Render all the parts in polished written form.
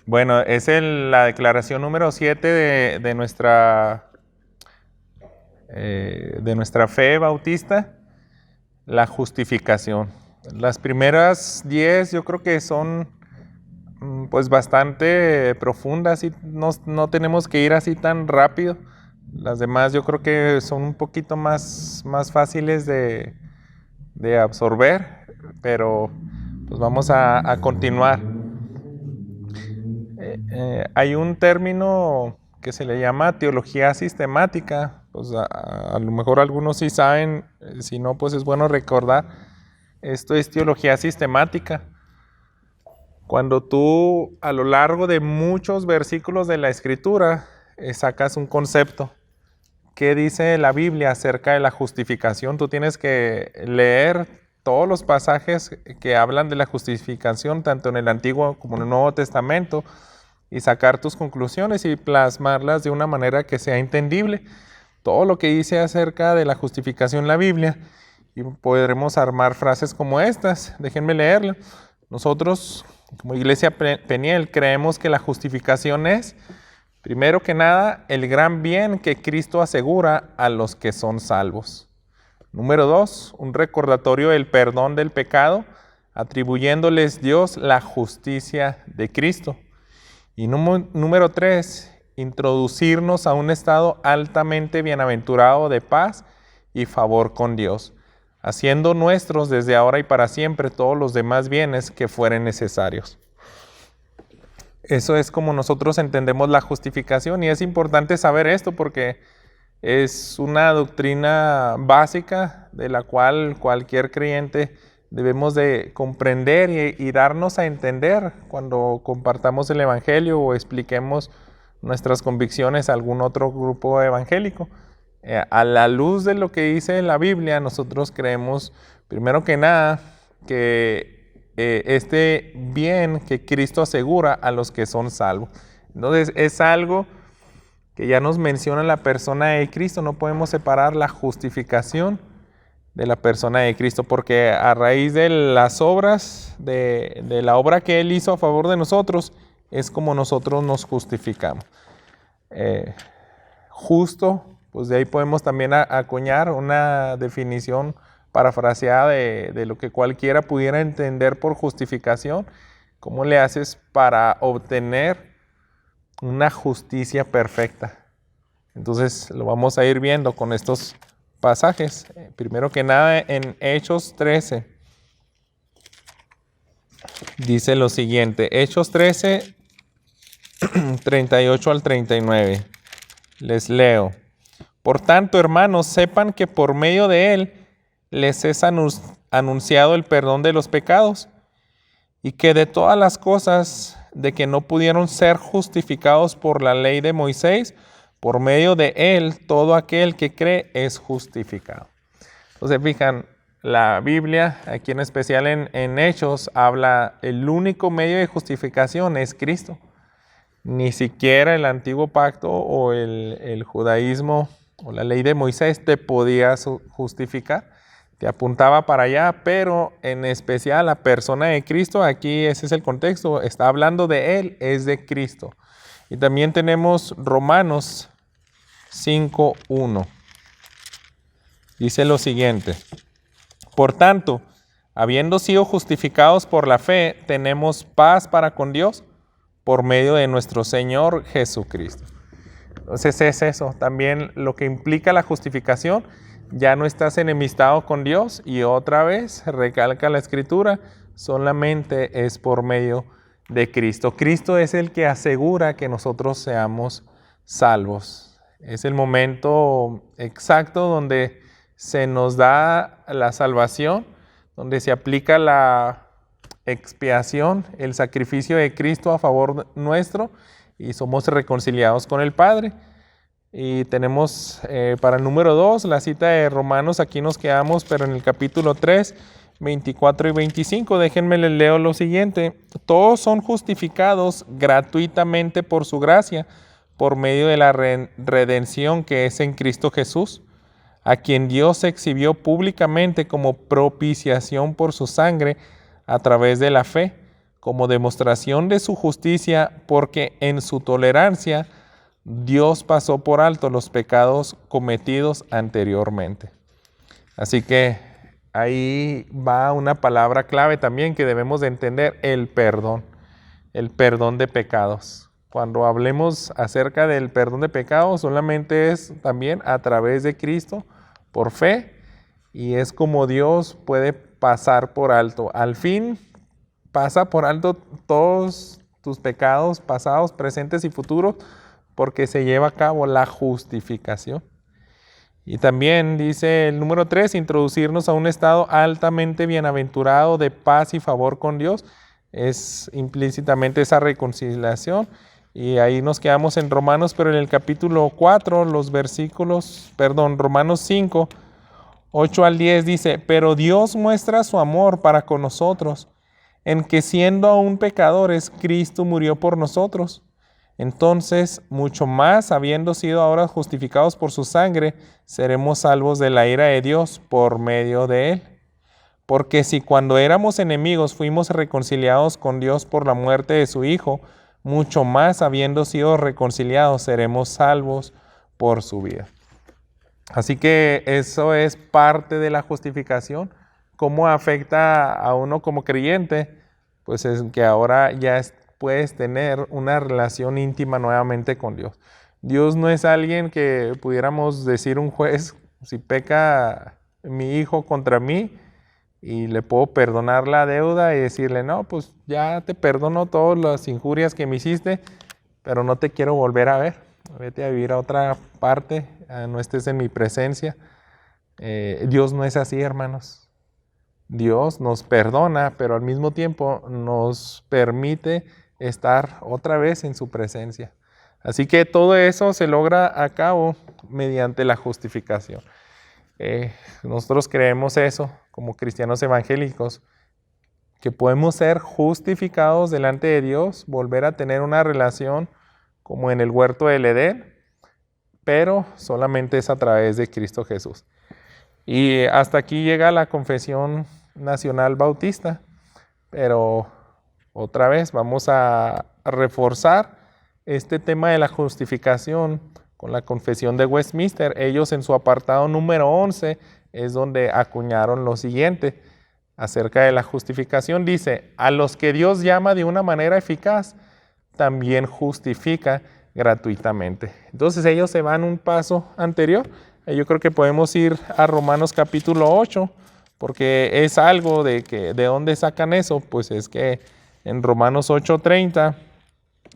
Bueno, es la declaración número 7 de nuestra fe bautista, la justificación. Las primeras 10 yo creo que son pues bastante profundas y no tenemos que ir así tan rápido. Las demás yo creo que son un poquito más fáciles de absorber, pero pues vamos a continuar. Hay un término que se le llama teología sistemática. Pues a lo mejor algunos sí saben, si no, pues es bueno recordar. Esto es teología sistemática. Cuando tú a lo largo de muchos versículos de la Escritura sacas un concepto. ¿Qué dice la Biblia acerca de la justificación? Tú tienes que leer todos los pasajes que hablan de la justificación, tanto en el Antiguo como en el Nuevo Testamento, y sacar tus conclusiones y plasmarlas de una manera que sea entendible. Todo lo que dice acerca de la justificación en la Biblia, y podremos armar frases como estas. Déjenme leerla. Nosotros, como Iglesia Peniel, creemos que la justificación es, primero que nada, el gran bien que Cristo asegura a los que son salvos. Número 2, un recordatorio del perdón del pecado, atribuyéndoles Dios la justicia de Cristo. Y número 3, introducirnos a un estado altamente bienaventurado de paz y favor con Dios, haciendo nuestros desde ahora y para siempre todos los demás bienes que fueren necesarios. Eso es como nosotros entendemos la justificación, y es importante saber esto porque es una doctrina básica de la cual cualquier creyente debemos de comprender y darnos a entender cuando compartamos el Evangelio o expliquemos nuestras convicciones a algún otro grupo evangélico. A la luz de lo que dice la Biblia, nosotros creemos, primero que nada, que este bien que Cristo asegura a los que son salvos. Entonces es algo que ya nos menciona la persona de Cristo. No podemos separar la justificación de la persona de Cristo, porque a raíz de las obras, de la obra que Él hizo a favor de nosotros, es como nosotros nos justificamos. Justo, pues de ahí podemos también acuñar una definición parafraseada de lo que cualquiera pudiera entender por justificación. ¿Cómo le haces para obtener una justicia perfecta? Entonces lo vamos a ir viendo con estos pasajes. Primero que nada, en Hechos 13 dice lo siguiente. Hechos 13, 38 al 39. Les leo. Por tanto, hermanos, sepan que por medio de Él les es anunciado el perdón de los pecados, y que de todas las cosas de que no pudieron ser justificados por la ley de Moisés, por medio de Él, todo aquel que cree es justificado. Entonces, fijan, la Biblia, aquí en especial en Hechos, habla, el único medio de justificación es Cristo. Ni siquiera el antiguo pacto o el judaísmo o la ley de Moisés te podía justificar. Te apuntaba para allá, pero en especial la persona de Cristo, aquí ese es el contexto, está hablando de Él, es de Cristo. Y también tenemos Romanos 5:1. Dice lo siguiente. Por tanto, habiendo sido justificados por la fe, tenemos paz para con Dios por medio de nuestro Señor Jesucristo. Entonces es eso, también lo que implica la justificación. Ya no estás enemistado con Dios, y otra vez recalca la Escritura, solamente es por medio de Cristo. Cristo es el que asegura que nosotros seamos salvos. Es el momento exacto donde se nos da la salvación, donde se aplica la expiación, el sacrificio de Cristo a favor nuestro, y somos reconciliados con el Padre. Y tenemos para el número 2 la cita de Romanos. Aquí nos quedamos, pero en el capítulo 3, 24 y 25, déjenme les leo lo siguiente. Todos son justificados gratuitamente por su gracia, por medio de la redención que es en Cristo Jesús, a quien Dios exhibió públicamente como propiciación por su sangre a través de la fe, como demostración de su justicia, porque en su tolerancia Dios pasó por alto los pecados cometidos anteriormente. Así que ahí va una palabra clave también que debemos de entender: el perdón de pecados. Cuando hablemos acerca del perdón de pecados, solamente es también a través de Cristo, por fe, y es como Dios puede pasar por alto. Al fin, pasa por alto todos tus pecados pasados, presentes y futuros, porque se lleva a cabo la justificación. Y también dice el número 3, introducirnos a un estado altamente bienaventurado de paz y favor con Dios. Es implícitamente esa reconciliación. Y ahí nos quedamos en Romanos, pero en el capítulo 4, Romanos 5, 8 al 10 dice: pero Dios muestra su amor para con nosotros, en que siendo aún pecadores, Cristo murió por nosotros. Entonces, mucho más, habiendo sido ahora justificados por su sangre, seremos salvos de la ira de Dios por medio de él. Porque si cuando éramos enemigos fuimos reconciliados con Dios por la muerte de su Hijo, mucho más, habiendo sido reconciliados, seremos salvos por su vida. Así que eso es parte de la justificación. ¿Cómo afecta a uno como creyente? Pues es que ahora ya puedes tener una relación íntima nuevamente con Dios. Dios no es alguien que pudiéramos decir un juez: si peca mi hijo contra mí, y le puedo perdonar la deuda y decirle: no, pues ya te perdono todas las injurias que me hiciste, pero no te quiero volver a ver. Vete a vivir a otra parte, no estés en mi presencia. Dios no es así, hermanos. Dios nos perdona, pero al mismo tiempo nos permite estar otra vez en su presencia. Así que todo eso se logra a cabo mediante la justificación. Nosotros creemos eso como cristianos evangélicos, que podemos ser justificados delante de Dios, volver a tener una relación como en el huerto del Edén, pero solamente es a través de Cristo Jesús. Y hasta aquí llega la Confesión Nacional Bautista, pero otra vez vamos a reforzar este tema de la justificación con la Confesión de Westminster. Ellos en su apartado número 11 es donde acuñaron lo siguiente acerca de la justificación. Dice: a los que Dios llama de una manera eficaz, también justifica gratuitamente. Entonces ellos se van un paso anterior. Yo creo que podemos ir a Romanos capítulo 8, porque es algo de dónde sacan eso. Pues es que en Romanos 8:30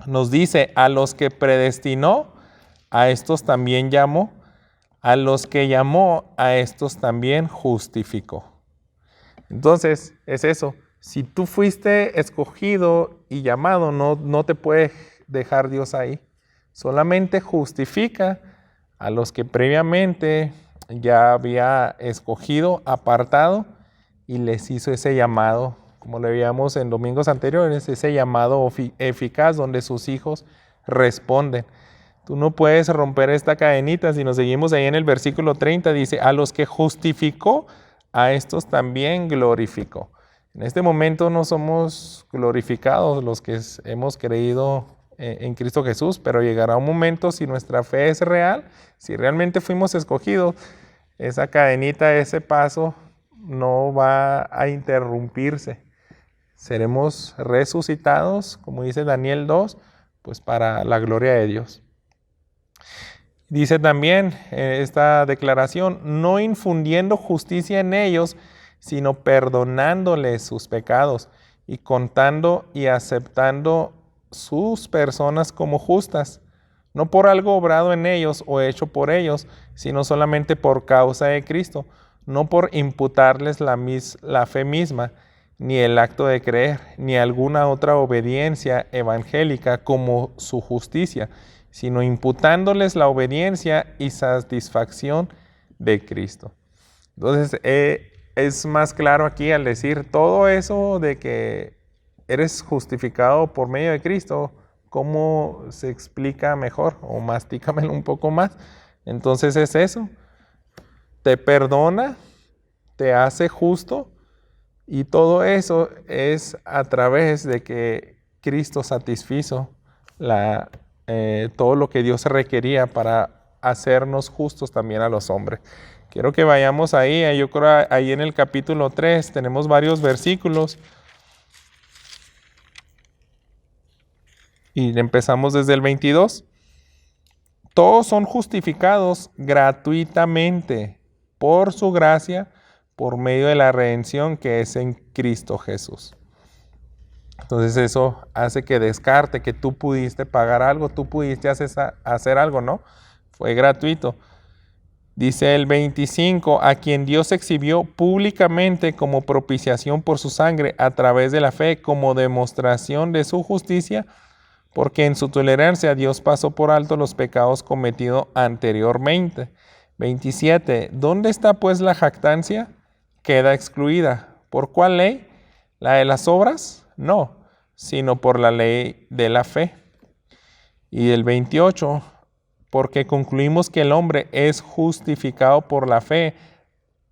nos dice: a los que predestinó, a estos también llamó; a los que llamó, a estos también justificó. Entonces es eso. Si tú fuiste escogido y llamado, no te puede dejar Dios ahí. Solamente justifica a los que previamente ya había escogido, apartado, y les hizo ese llamado, como le veíamos en domingos anteriores, ese llamado eficaz donde sus hijos responden. Tú no puedes romper esta cadenita. Si nos seguimos ahí en el versículo 30, dice: a los que justificó, a estos también glorificó. En este momento no somos glorificados los que hemos creído en Cristo Jesús, pero llegará un momento, si nuestra fe es real, si realmente fuimos escogidos, esa cadenita, ese paso no va a interrumpirse. Seremos resucitados, como dice Daniel 2, pues para la gloria de Dios. Dice también esta declaración: no infundiendo justicia en ellos, sino perdonándoles sus pecados y contando y aceptando sus personas como justas, no por algo obrado en ellos o hecho por ellos, sino solamente por causa de Cristo, no por imputarles la fe misma, ni el acto de creer, ni alguna otra obediencia evangélica como su justicia, sino imputándoles la obediencia y satisfacción de Cristo. Entonces, es más claro aquí al decir todo eso de que eres justificado por medio de Cristo. ¿Cómo se explica mejor? O mastícamelo un poco más. Entonces es eso. Te perdona, te hace justo, Y todo eso es a través de que Cristo satisfizo todo lo que Dios requería para hacernos justos también a los hombres. Quiero que vayamos ahí, yo creo ahí en el capítulo 3 tenemos varios versículos. Y empezamos desde el 22. Todos son justificados gratuitamente por su gracia, por medio de la redención que es en Cristo Jesús. Entonces eso hace que descarte que tú pudiste pagar algo, tú pudiste hacer algo, ¿no? Fue gratuito. Dice el 25, a quien Dios exhibió públicamente como propiciación por su sangre a través de la fe, como demostración de su justicia, porque en su tolerancia Dios pasó por alto los pecados cometidos anteriormente. 27. ¿Dónde está pues la jactancia? Queda excluida. ¿Por cuál ley? ¿La de las obras? No, sino por la ley de la fe. Y el 28. Porque concluimos que el hombre es justificado por la fe,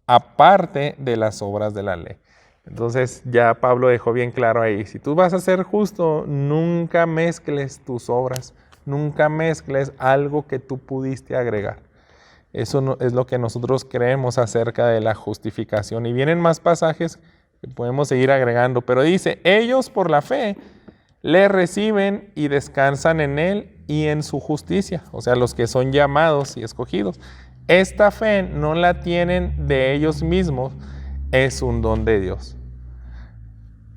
aparte de las obras de la ley. Entonces ya Pablo dejó bien claro ahí, si tú vas a ser justo, nunca mezcles tus obras, nunca mezcles algo que tú pudiste agregar. Eso no, es lo que nosotros creemos acerca de la justificación. Y vienen más pasajes que podemos seguir agregando, pero dice, ellos por la fe le reciben y descansan en él y en su justicia, o sea, los que son llamados y escogidos. Esta fe no la tienen de ellos mismos, es un don de Dios.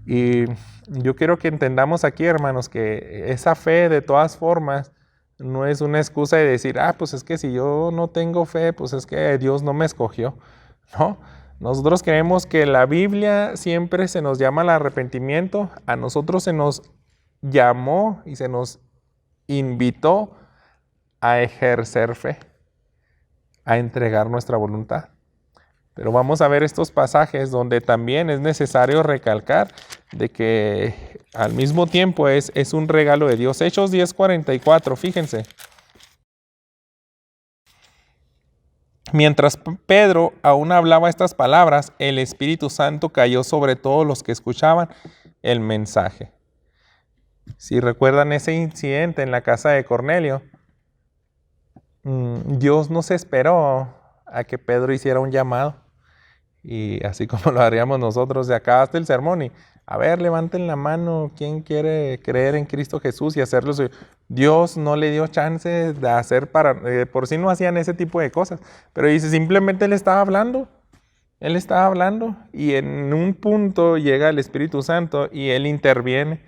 Y yo quiero que entendamos aquí, hermanos, que esa fe de todas formas no es una excusa de decir, pues es que si yo no tengo fe, pues es que Dios no me escogió. No, nosotros creemos que la Biblia siempre se nos llama al arrepentimiento, a nosotros se nos llamó y se nos invitó a ejercer fe, a entregar nuestra voluntad. Pero vamos a ver estos pasajes donde también es necesario recalcar de que al mismo tiempo es un regalo de Dios. Hechos 10:44, fíjense. Mientras Pedro aún hablaba estas palabras, el Espíritu Santo cayó sobre todos los que escuchaban el mensaje. Si recuerdan ese incidente en la casa de Cornelio, Dios no se esperó a que Pedro hiciera un llamado. Y así como lo haríamos nosotros, de acá hasta el sermón y a ver, levanten la mano, ¿quién quiere creer en Cristo Jesús y hacerlo? Dios no le dio chance de hacer por sí no hacían ese tipo de cosas, pero dice, simplemente Él estaba hablando y en un punto llega el Espíritu Santo y Él interviene.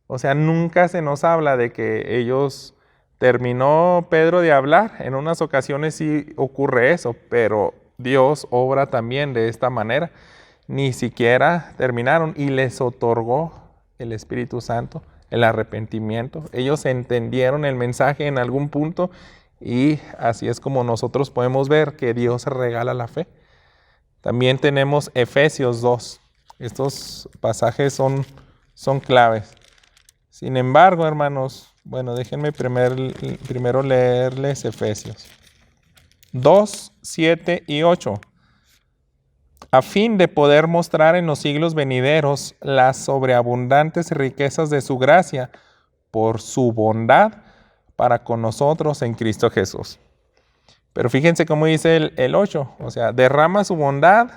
O sea, nunca se nos habla de que ellos, terminó Pedro de hablar, en unas ocasiones sí ocurre eso, pero Dios obra también de esta manera. Ni siquiera terminaron y les otorgó el Espíritu Santo, el arrepentimiento. Ellos entendieron el mensaje en algún punto y así es como nosotros podemos ver que Dios regala la fe. También tenemos Efesios 2. Estos pasajes son claves. Sin embargo, hermanos, bueno, déjenme primero leerles Efesios 2, 7 y 8. A fin de poder mostrar en los siglos venideros las sobreabundantes riquezas de su gracia por su bondad para con nosotros en Cristo Jesús. Pero fíjense cómo dice el 8, o sea, derrama su bondad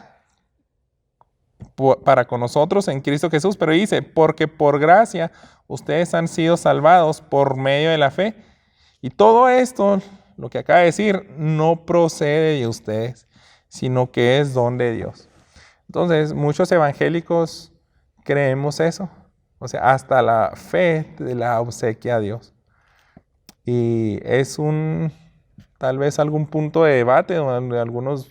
para con nosotros en Cristo Jesús, pero dice, porque por gracia ustedes han sido salvados por medio de la fe. Y todo esto, lo que acaba de decir, no procede de ustedes, sino que es don de Dios. Entonces, muchos evangélicos creemos eso. O sea, hasta la fe de la obsequia a Dios. Y es tal vez algún punto de debate donde algunos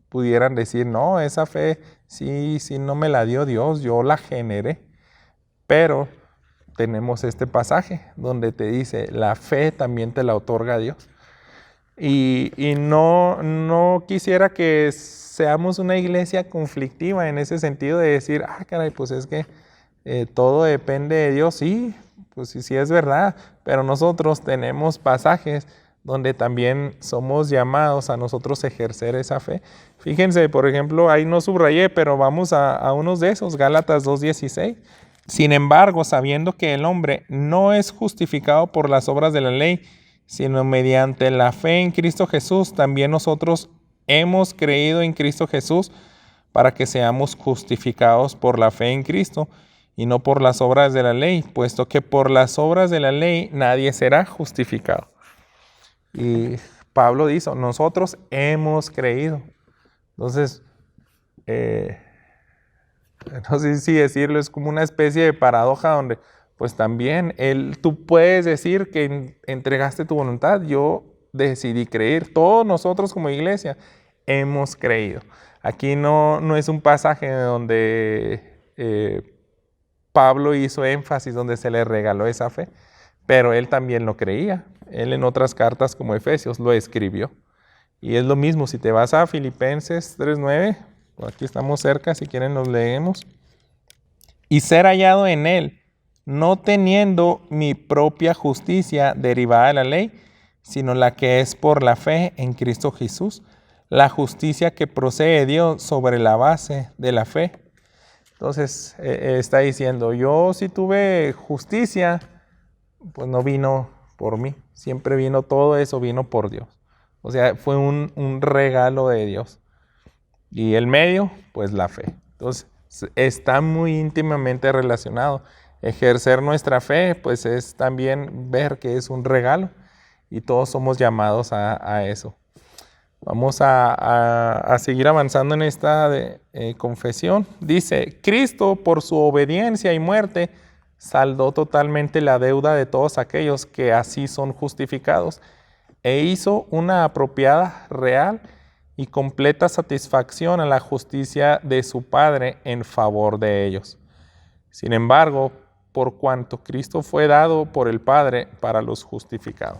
pudieran decir, no, esa fe sí no me la dio Dios, yo la generé. Pero tenemos este pasaje donde te dice, la fe también te la otorga Dios. Y no quisiera que seamos una iglesia conflictiva en ese sentido de decir, caray, pues es que todo depende de Dios. Sí, pues sí es verdad, pero nosotros tenemos pasajes donde también somos llamados a nosotros ejercer esa fe. Fíjense, por ejemplo, ahí no subrayé, pero vamos a unos de esos, Gálatas 2:16. Sin embargo, sabiendo que el hombre no es justificado por las obras de la ley, sino mediante la fe en Cristo Jesús, también nosotros hemos creído en Cristo Jesús para que seamos justificados por la fe en Cristo y no por las obras de la ley, puesto que por las obras de la ley nadie será justificado. Y Pablo dice, nosotros hemos creído. Entonces, no sé si decirlo, es como una especie de paradoja donde pues también tú puedes decir que entregaste tu voluntad, yo decidí creer, todos nosotros como iglesia hemos creído. Aquí no es un pasaje donde Pablo hizo énfasis, donde se le regaló esa fe, pero él también lo creía. Él en otras cartas como Efesios lo escribió. Y es lo mismo, si te vas a Filipenses 3:9, aquí estamos cerca, si quieren los leemos. Y ser hallado en él, no teniendo mi propia justicia derivada de la ley, sino la que es por la fe en Cristo Jesús, la justicia que procede de Dios sobre la base de la fe. Entonces está diciendo, yo si tuve justicia, pues no vino por mí, siempre vino todo eso, vino por Dios. O sea, fue un regalo de Dios. Y el medio, pues la fe. Entonces, está muy íntimamente relacionado. Ejercer nuestra fe, pues es también ver que es un regalo. Y todos somos llamados a eso. Vamos a seguir avanzando en esta confesión. Dice, Cristo por su obediencia y muerte saldó totalmente la deuda de todos aquellos que así son justificados e hizo una apropiada, real y completa satisfacción a la justicia de su Padre en favor de ellos. Sin embargo, por cuanto Cristo fue dado por el Padre para los justificados.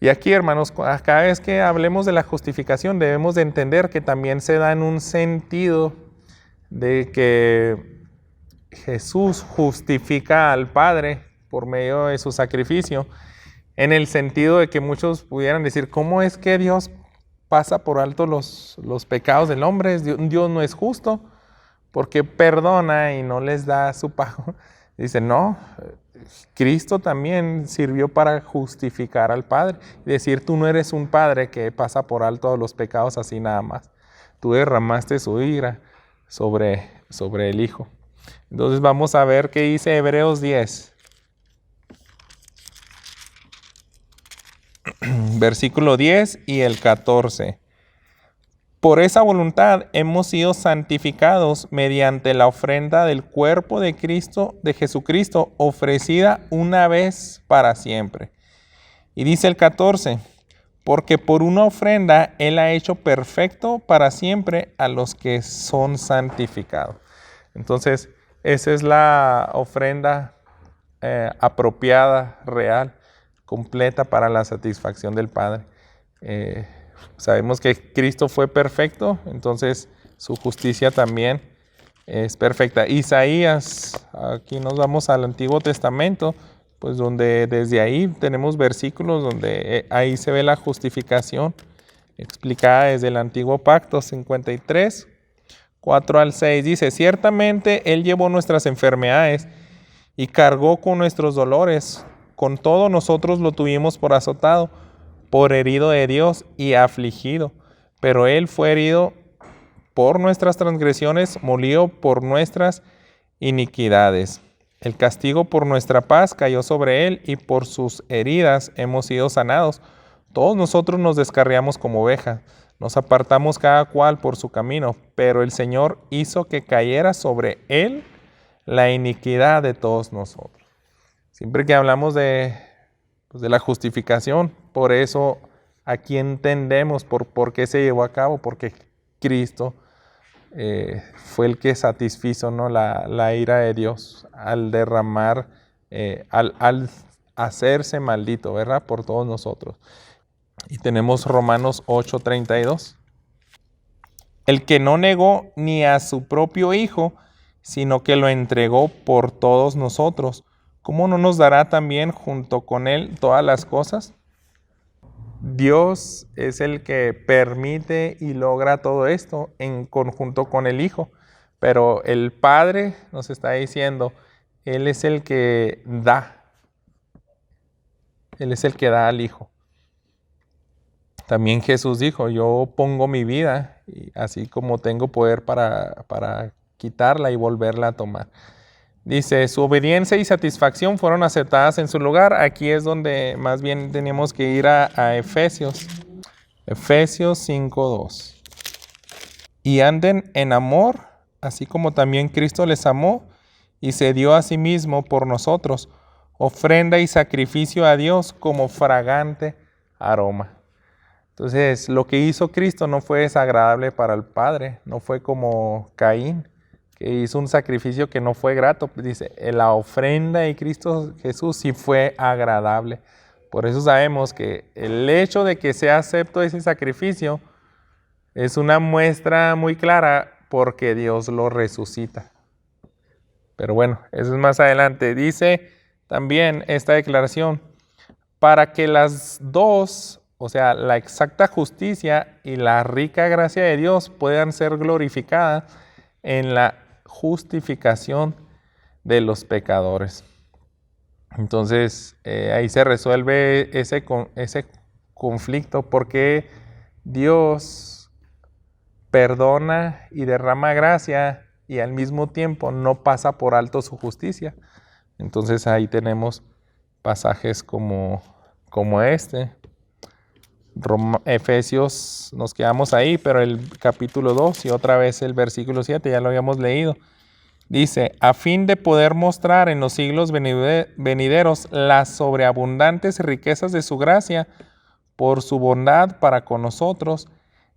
Y aquí, hermanos, cada vez que hablemos de la justificación debemos de entender que también se da en un sentido de que Jesús justifica al Padre por medio de su sacrificio, en el sentido de que muchos pudieran decir, ¿cómo es que Dios pasa por alto los pecados del hombre? Dios no es justo porque perdona y no les da su pago. Dice, no, Cristo también sirvió para justificar al Padre. Y decir, tú no eres un Padre que pasa por alto los pecados así nada más. Tú derramaste su ira sobre el Hijo. Entonces vamos a ver qué dice Hebreos 10. Versículo 10 y el 14. Por esa voluntad hemos sido santificados mediante la ofrenda del cuerpo de Cristo, de Jesucristo, ofrecida una vez para siempre. Y dice el 14, porque por una ofrenda Él ha hecho perfecto para siempre a los que son santificados. Entonces, esa es la ofrenda apropiada, real, completa para la satisfacción del Padre. Sabemos que Cristo fue perfecto, entonces su justicia también es perfecta. Isaías, aquí nos vamos al Antiguo Testamento, pues donde desde ahí tenemos versículos donde ahí se ve la justificación explicada desde el Antiguo Pacto, 53, 4 al 6. Dice, ciertamente Él llevó nuestras enfermedades y cargó con nuestros dolores. Con todo nosotros lo tuvimos por azotado, por herido de Dios y afligido. Pero Él fue herido por nuestras transgresiones, molido por nuestras iniquidades. El castigo por nuestra paz cayó sobre Él y por sus heridas hemos sido sanados. Todos nosotros nos descarriamos como ovejas, nos apartamos cada cual por su camino, pero el Señor hizo que cayera sobre Él la iniquidad de todos nosotros. Siempre que hablamos de la justificación, por eso aquí entendemos por qué se llevó a cabo, porque Cristo fue el que satisfizo, ¿no?, la ira de Dios al derramar, al hacerse maldito, ¿verdad?, por todos nosotros. Y tenemos Romanos 8:32. El que no negó ni a su propio Hijo, sino que lo entregó por todos nosotros, ¿cómo no nos dará también junto con Él todas las cosas? Dios es el que permite y logra todo esto en conjunto con el Hijo. Pero el Padre nos está diciendo, Él es el que da. Él es el que da al Hijo. También Jesús dijo, yo pongo mi vida, y así como tengo poder para quitarla y volverla a tomar. Dice, su obediencia y satisfacción fueron aceptadas en su lugar. Aquí es donde más bien tenemos que ir a Efesios. Efesios 5:2. Y anden en amor, así como también Cristo les amó y se dio a sí mismo por nosotros, ofrenda y sacrificio a Dios como fragante aroma. Entonces, lo que hizo Cristo no fue desagradable para el Padre, no fue como Caín, que hizo un sacrificio que no fue grato. Dice, la ofrenda de Cristo Jesús sí fue agradable. Por eso sabemos que el hecho de que sea acepto ese sacrificio es una muestra muy clara porque Dios lo resucita. Pero bueno, eso es más adelante. Dice también esta declaración, para que las dos, o sea, la exacta justicia y la rica gracia de Dios puedan ser glorificadas en la justificación de los pecadores. Entonces, ahí se resuelve ese conflicto, porque Dios perdona y derrama gracia y al mismo tiempo no pasa por alto su justicia. Entonces ahí tenemos pasajes como este. Efesios, nos quedamos ahí, pero el capítulo 2 y otra vez el versículo 7, ya lo habíamos leído. Dice, a fin de poder mostrar en los siglos venideros las sobreabundantes riquezas de su gracia por su bondad para con nosotros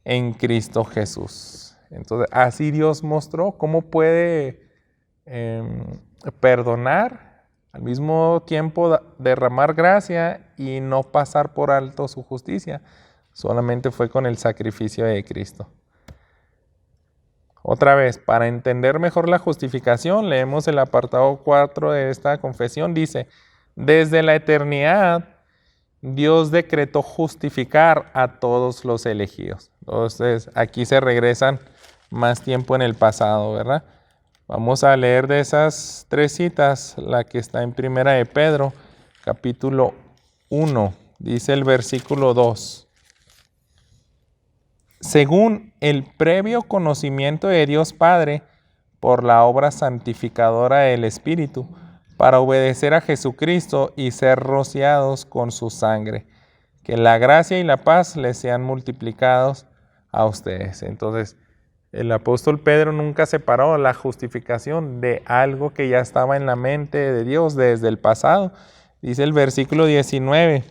en Cristo Jesús. Entonces, así Dios mostró cómo puede perdonar, al mismo tiempo derramar gracia y no pasar por alto su justicia. Solamente fue con el sacrificio de Cristo. Otra vez, para entender mejor la justificación, leemos el apartado 4 de esta confesión. Dice, desde la eternidad, Dios decretó justificar a todos los elegidos. Entonces, aquí se regresan más tiempo en el pasado, ¿verdad? Vamos a leer de esas 3 citas, la que está en Primera de Pedro, capítulo 1, dice el versículo 2. Según el previo conocimiento de Dios Padre, por la obra santificadora del Espíritu, para obedecer a Jesucristo y ser rociados con su sangre. Que la gracia y la paz les sean multiplicados a ustedes. Entonces, el apóstol Pedro nunca separó la justificación de algo que ya estaba en la mente de Dios desde el pasado. Dice el versículo 19,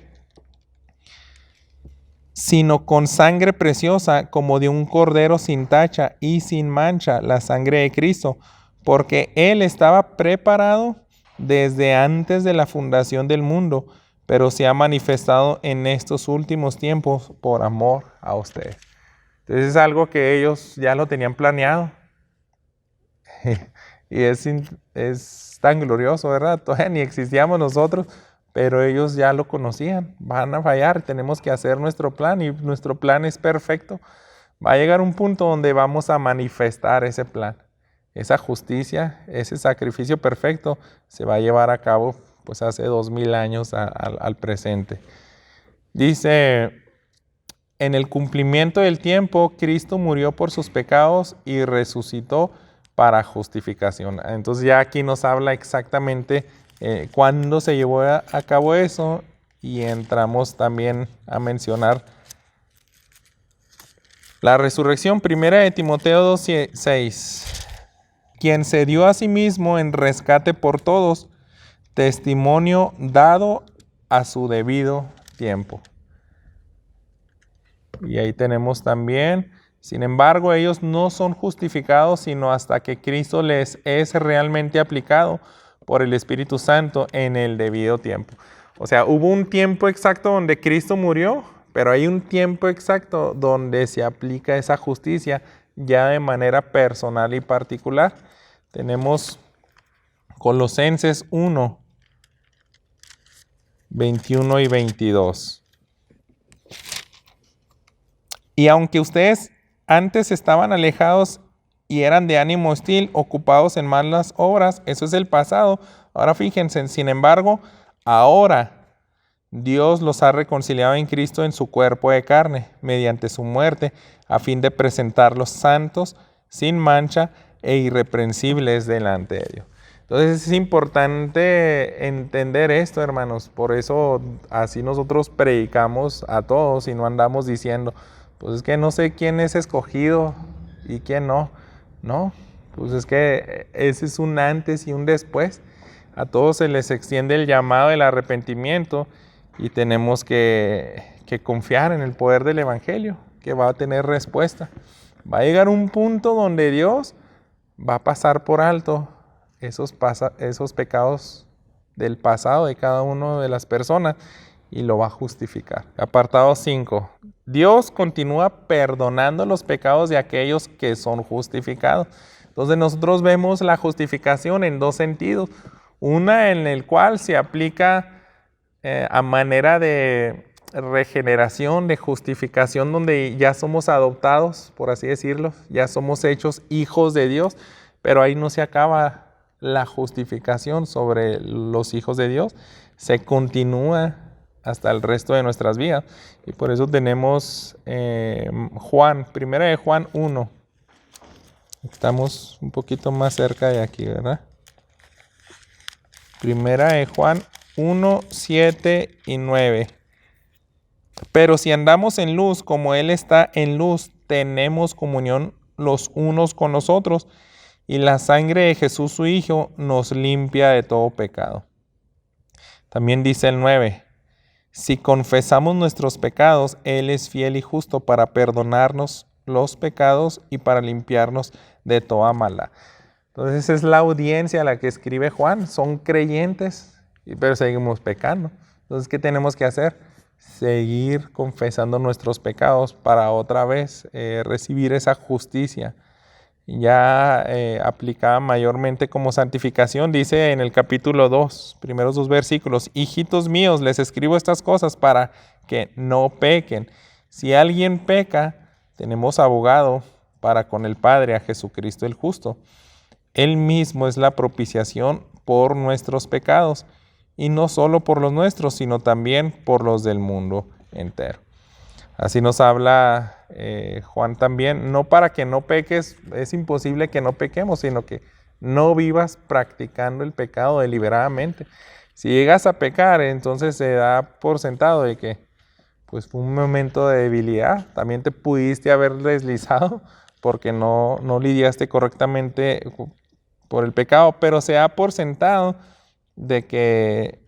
sino con sangre preciosa como de un cordero sin tacha y sin mancha, la sangre de Cristo, porque Él estaba preparado desde antes de la fundación del mundo, pero se ha manifestado en estos últimos tiempos por amor a ustedes. Entonces es algo que ellos ya lo tenían planeado. Y es tan glorioso, ¿verdad? Todavía ni existíamos nosotros, pero ellos ya lo conocían. Van a fallar, tenemos que hacer nuestro plan y nuestro plan es perfecto. Va a llegar un punto donde vamos a manifestar ese plan. Esa justicia, ese sacrificio perfecto se va a llevar a cabo pues hace 2000 años al presente. Dice, en el cumplimiento del tiempo, Cristo murió por sus pecados y resucitó para justificación. Entonces ya aquí nos habla exactamente cuándo se llevó a cabo eso, y entramos también a mencionar la resurrección. Primera de Timoteo 2:6, quien se dio a sí mismo en rescate por todos, testimonio dado a su debido tiempo. Y ahí tenemos también, sin embargo, ellos no son justificados sino hasta que Cristo les es realmente aplicado por el Espíritu Santo en el debido tiempo. O sea, hubo un tiempo exacto donde Cristo murió, pero hay un tiempo exacto donde se aplica esa justicia ya de manera personal y particular. Tenemos Colosenses 1, 21 y 22. Y aunque ustedes antes estaban alejados y eran de ánimo hostil, ocupados en malas obras, eso es el pasado. Ahora fíjense, sin embargo, ahora Dios los ha reconciliado en Cristo en su cuerpo de carne, mediante su muerte, a fin de presentarlos santos, sin mancha e irreprensibles delante de Dios. Entonces es importante entender esto, hermanos. Por eso así nosotros predicamos a todos y no andamos diciendo, pues es que no sé quién es escogido y quién no. No, pues es que ese es un antes y un después. A todos se les extiende el llamado del arrepentimiento y tenemos que confiar en el poder del Evangelio, que va a tener respuesta. Va a llegar un punto donde Dios va a pasar por alto esos pecados del pasado de cada una de las personas y lo va a justificar. Apartado 5. Dios continúa perdonando los pecados de aquellos que son justificados. Entonces nosotros vemos la justificación en dos sentidos. Una en el cual se aplica a manera de regeneración, de justificación, donde ya somos adoptados, por así decirlo, ya somos hechos hijos de Dios, pero ahí no se acaba la justificación sobre los hijos de Dios, se continúa hasta el resto de nuestras vidas. Y por eso tenemos Primera de Juan 1. Estamos un poquito más cerca de aquí, ¿verdad? Primera de Juan 1, 7 y 9. Pero si andamos en luz, como Él está en luz, tenemos comunión los unos con los otros, y la sangre de Jesús su Hijo nos limpia de todo pecado. También dice el 9. Si confesamos nuestros pecados, Él es fiel y justo para perdonarnos los pecados y para limpiarnos de toda maldad. Entonces esa es la audiencia a la que escribe Juan. Son creyentes, pero seguimos pecando. Entonces, ¿qué tenemos que hacer? Seguir confesando nuestros pecados para otra vez recibir esa justicia. Ya aplicada mayormente como santificación, dice en el capítulo 2, primeros 2 versículos: hijitos míos, les escribo estas cosas para que no pequen. Si alguien peca, tenemos abogado para con el Padre, a Jesucristo el justo. Él mismo es la propiciación por nuestros pecados, y no solo por los nuestros, sino también por los del mundo entero. Así nos habla Juan también, no para que no peques, es imposible que no pequemos, sino que no vivas practicando el pecado deliberadamente. Si llegas a pecar, entonces se da por sentado de que pues fue un momento de debilidad. También te pudiste haber deslizado porque no lidiaste correctamente por el pecado, pero se da por sentado de que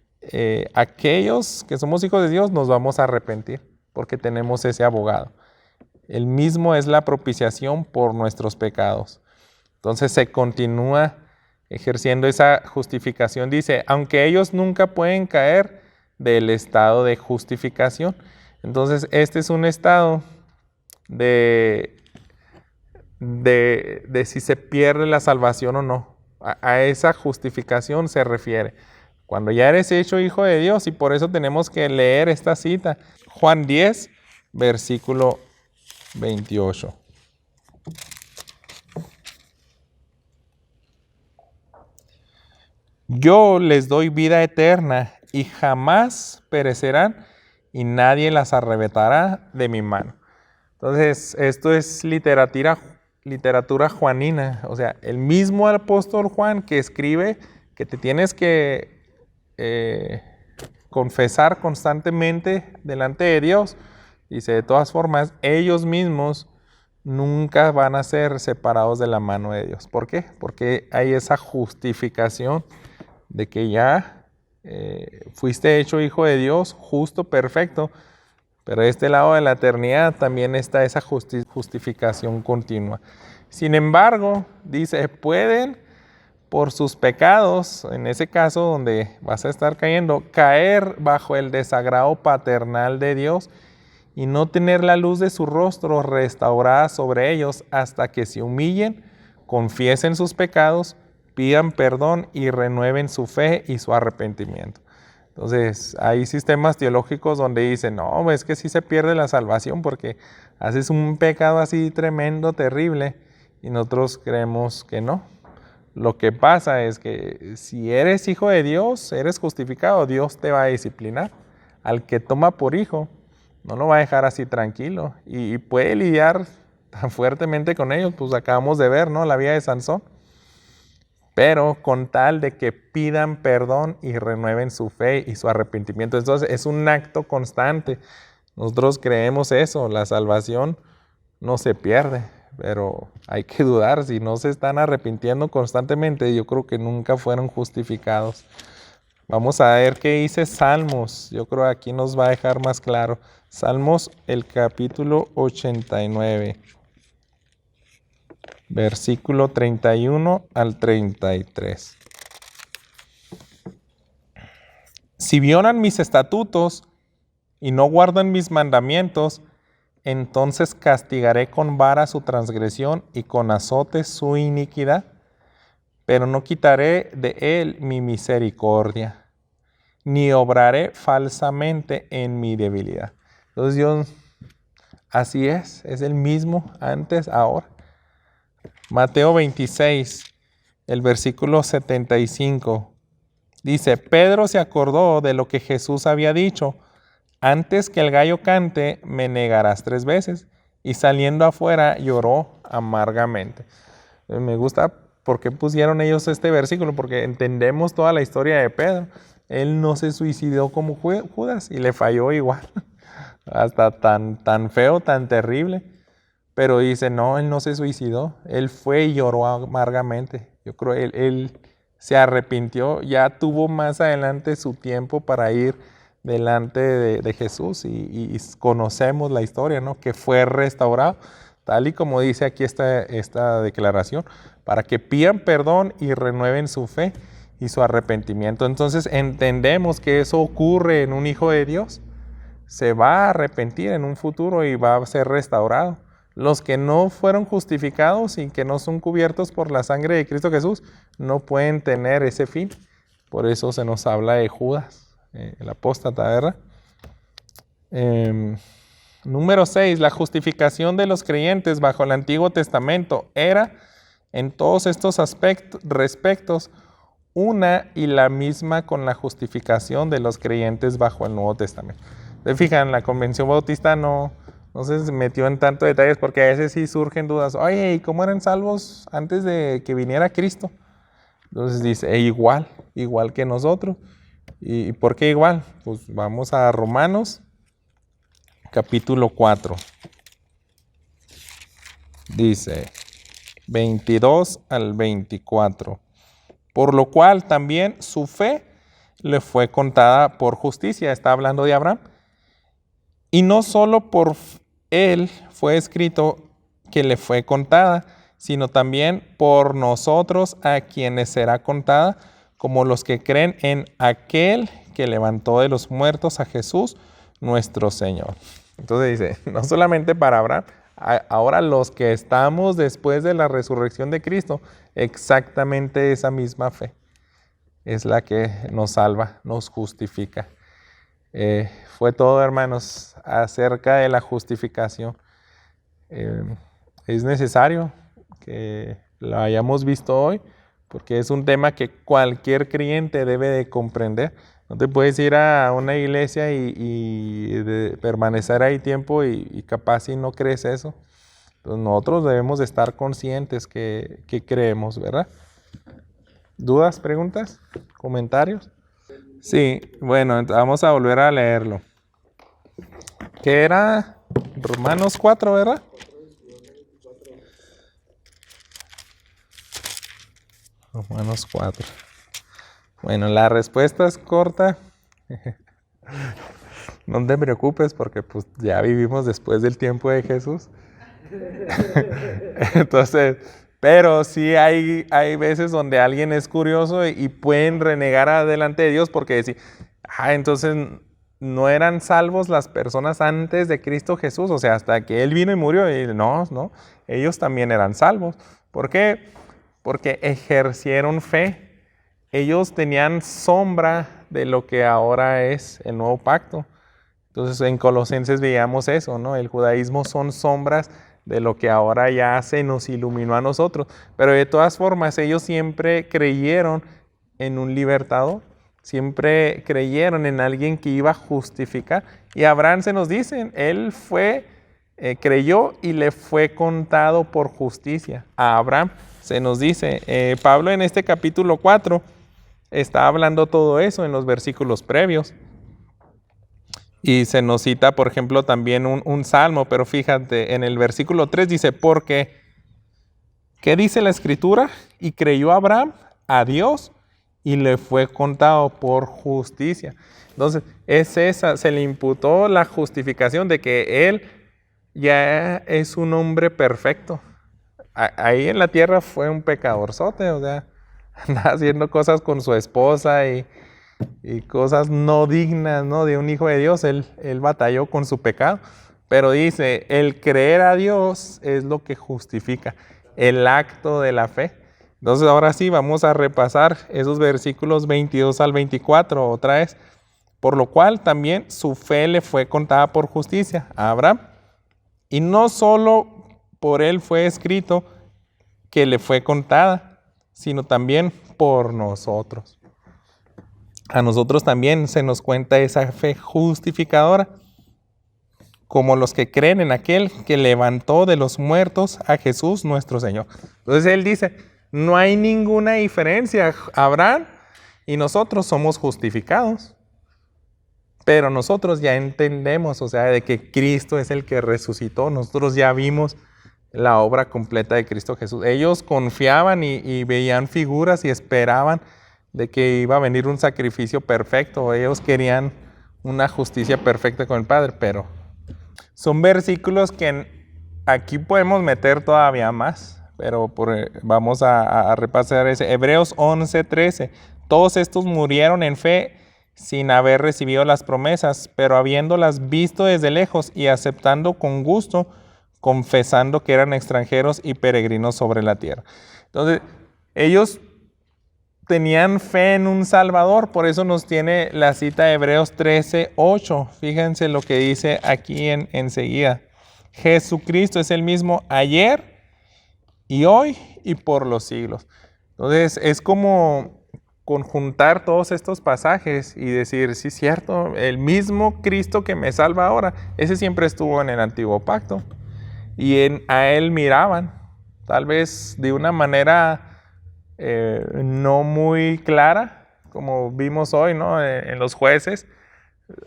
aquellos que somos hijos de Dios nos vamos a arrepentir, porque tenemos ese abogado. Él mismo es la propiciación por nuestros pecados. Entonces se continúa ejerciendo esa justificación. Dice, aunque ellos nunca pueden caer del estado de justificación. Entonces este es un estado de si se pierde la salvación o no. A esa justificación se refiere. Cuando ya eres hecho hijo de Dios, y por eso tenemos que leer esta cita. Juan 10, versículo 28. Yo les doy vida eterna y jamás perecerán y nadie las arrebatará de mi mano. Entonces, esto es literatura juanina. O sea, el mismo apóstol Juan que escribe que te tienes que confesar constantemente delante de Dios. Dice, de todas formas, ellos mismos nunca van a ser separados de la mano de Dios. ¿Por qué? Porque hay esa justificación de que ya fuiste hecho hijo de Dios, justo, perfecto, pero de este lado de la eternidad también está esa justificación continua. Sin embargo, dice, pueden por sus pecados, en ese caso donde vas a estar cayendo, caer bajo el desagrado paternal de Dios y no tener la luz de su rostro restaurada sobre ellos hasta que se humillen, confiesen sus pecados, pidan perdón y renueven su fe y su arrepentimiento. Entonces, hay sistemas teológicos donde dicen, no, es que sí se pierde la salvación porque haces un pecado así tremendo, terrible, y nosotros creemos que no. Lo que pasa es que si eres hijo de Dios, eres justificado, Dios te va a disciplinar. Al que toma por hijo, no lo va a dejar así tranquilo y puede lidiar tan fuertemente con ellos, pues acabamos de ver, ¿no? La vida de Sansón. Pero con tal de que pidan perdón y renueven su fe y su arrepentimiento. Entonces es un acto constante. Nosotros creemos eso, la salvación no se pierde, pero hay que dudar. Si no se están arrepintiendo constantemente, yo creo que nunca fueron justificados. Vamos a ver qué dice Salmos. Yo creo que aquí nos va a dejar más claro. Salmos, el capítulo 89. Versículo 31 al 33. Si violan mis estatutos y no guardan mis mandamientos, entonces castigaré con vara su transgresión y con azote su iniquidad, pero no quitaré de él mi misericordia, ni obraré falsamente en mi debilidad. Entonces Dios, así es el mismo antes, ahora. Mateo 26, el versículo 75, dice, Pedro se acordó de lo que Jesús había dicho, antes que el gallo cante, me negarás 3 veces, y saliendo afuera lloró amargamente. Me gusta por qué pusieron ellos este versículo, porque entendemos toda la historia de Pedro. Él no se suicidó como Judas y le falló igual, hasta tan feo, tan terrible. Pero dice, no, él no se suicidó, él fue y lloró amargamente. Yo creo que él se arrepintió, ya tuvo más adelante su tiempo para ir delante de Jesús y conocemos la historia, ¿no? Que fue restaurado, tal y como dice aquí esta declaración, para que pidan perdón y renueven su fe y su arrepentimiento. Entonces entendemos que eso ocurre en un hijo de Dios, se va a arrepentir en un futuro y va a ser restaurado. Los que no fueron justificados y que no son cubiertos por la sangre de Cristo Jesús no pueden tener ese fin. Por eso se nos habla de Judas, el apóstata, ¿verdad? Número 6. La justificación de los creyentes bajo el Antiguo Testamento era, en todos estos respectos, una y la misma con la justificación de los creyentes bajo el Nuevo Testamento. ¿Se fijan? La Convención Bautista no se metió en tantos detalles porque a veces sí surgen dudas. Oye, ¿y cómo eran salvos antes de que viniera Cristo? Entonces dice, igual que nosotros. ¿Y por qué igual? Pues vamos a Romanos, capítulo 4. Dice, 22 al 24. Por lo cual también su fe le fue contada por justicia. Está hablando de Abraham. Y no solo por él fue escrito que le fue contada, sino también por nosotros a quienes será contada, como los que creen en aquel que levantó de los muertos a Jesús, nuestro Señor. Entonces dice, no solamente para Abraham, ahora los que estamos después de la resurrección de Cristo, exactamente esa misma fe es la que nos salva, nos justifica. Fue todo, hermanos, acerca de la justificación. Es necesario que lo hayamos visto hoy, porque es un tema que cualquier creyente debe de comprender. No te puedes ir a una iglesia y permanecer ahí tiempo y capaz si no crees eso. Entonces nosotros debemos de estar conscientes que creemos, ¿verdad? ¿Dudas, preguntas, comentarios? Sí, bueno, vamos a volver a leerlo. ¿Qué era? Romanos 4, ¿verdad? Romanos 4. Bueno, la respuesta es corta. No te preocupes porque pues ya vivimos después del tiempo de Jesús. Entonces, pero sí hay veces donde alguien es curioso y pueden renegar delante de Dios porque decir, entonces no eran salvos las personas antes de Cristo Jesús, o sea, hasta que Él vino y murió, y no, ellos también eran salvos. ¿Por qué? Porque ejercieron fe ellos tenían sombra de lo que ahora es el nuevo pacto. Entonces en Colosenses veíamos eso, ¿no? El judaísmo son sombras de lo que ahora ya se nos iluminó a nosotros. Pero de todas formas, ellos siempre creyeron en un libertador. Siempre creyeron en alguien que iba a justificar. Y Abraham se nos dice, él creyó y le fue contado por justicia. A Abraham se nos dice, Pablo en este capítulo 4 está hablando todo eso en los versículos previos. Y se nos cita, por ejemplo, también un salmo, pero fíjate, en el versículo 3 dice, porque, ¿qué dice la Escritura? Y creyó Abraham a Dios y le fue contado por justicia. Entonces, se le imputó la justificación de que él ya es un hombre perfecto. Ahí en la tierra fue un pecadorzote, o sea, andaba haciendo cosas con su esposa y cosas no dignas, ¿no?, de un hijo de Dios. Él batalló con su pecado, pero dice, el creer a Dios es lo que justifica, el acto de la fe. Entonces ahora sí vamos a repasar esos versículos 22 al 24 otra vez. Por lo cual también su fe le fue contada por justicia a Abraham, y no solo por él fue escrito que le fue contada, sino también por nosotros. A nosotros también se nos cuenta esa fe justificadora, como los que creen en aquel que levantó de los muertos a Jesús nuestro Señor. Entonces él dice, no hay ninguna diferencia. Abraham y nosotros somos justificados, pero nosotros ya entendemos, o sea, de que Cristo es el que resucitó. Nosotros ya vimos la obra completa de Cristo Jesús. Ellos confiaban y veían figuras y esperaban de que iba a venir un sacrificio perfecto. Ellos querían una justicia perfecta con el Padre, pero son versículos que aquí podemos meter todavía más, pero vamos a repasar ese. Hebreos 11:13. Todos estos murieron en fe sin haber recibido las promesas, pero habiéndolas visto desde lejos y aceptando con gusto, confesando que eran extranjeros y peregrinos sobre la tierra. Entonces, ellos tenían fe en un Salvador, por eso nos tiene la cita de Hebreos 13:8. Fíjense lo que dice aquí enseguida. Jesucristo es el mismo ayer y hoy y por los siglos. Entonces es como conjuntar todos estos pasajes y decir, sí, cierto, el mismo Cristo que me salva ahora, ese siempre estuvo en el antiguo pacto. Y a él miraban, tal vez de una manera no muy clara, como vimos hoy, ¿no?, en los jueces.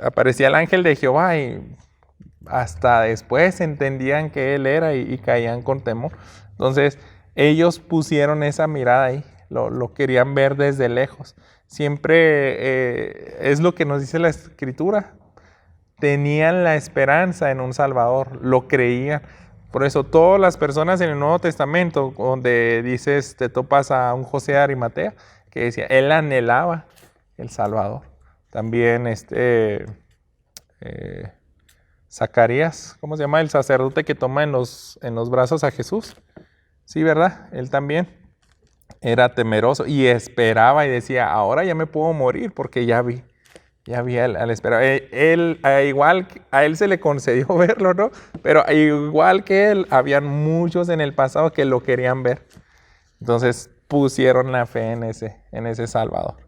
Aparecía el ángel de Jehová y hasta después entendían que él era y caían con temor. Entonces ellos pusieron esa mirada ahí, lo querían ver desde lejos. Siempre es lo que nos dice la Escritura. Tenían la esperanza en un Salvador, lo creían. Por eso todas las personas en el Nuevo Testamento, donde dices, te topas a un José de Arimatea, que decía, él anhelaba el Salvador. También Zacarías, ¿cómo se llama? El sacerdote que toma en los brazos a Jesús. Sí, ¿verdad? Él también era temeroso y esperaba y decía, ahora ya me puedo morir porque ya vi al esperar. Igual a él se le concedió verlo, ¿no? Pero igual que él, habían muchos en el pasado que lo querían ver. Entonces pusieron la fe en ese Salvador.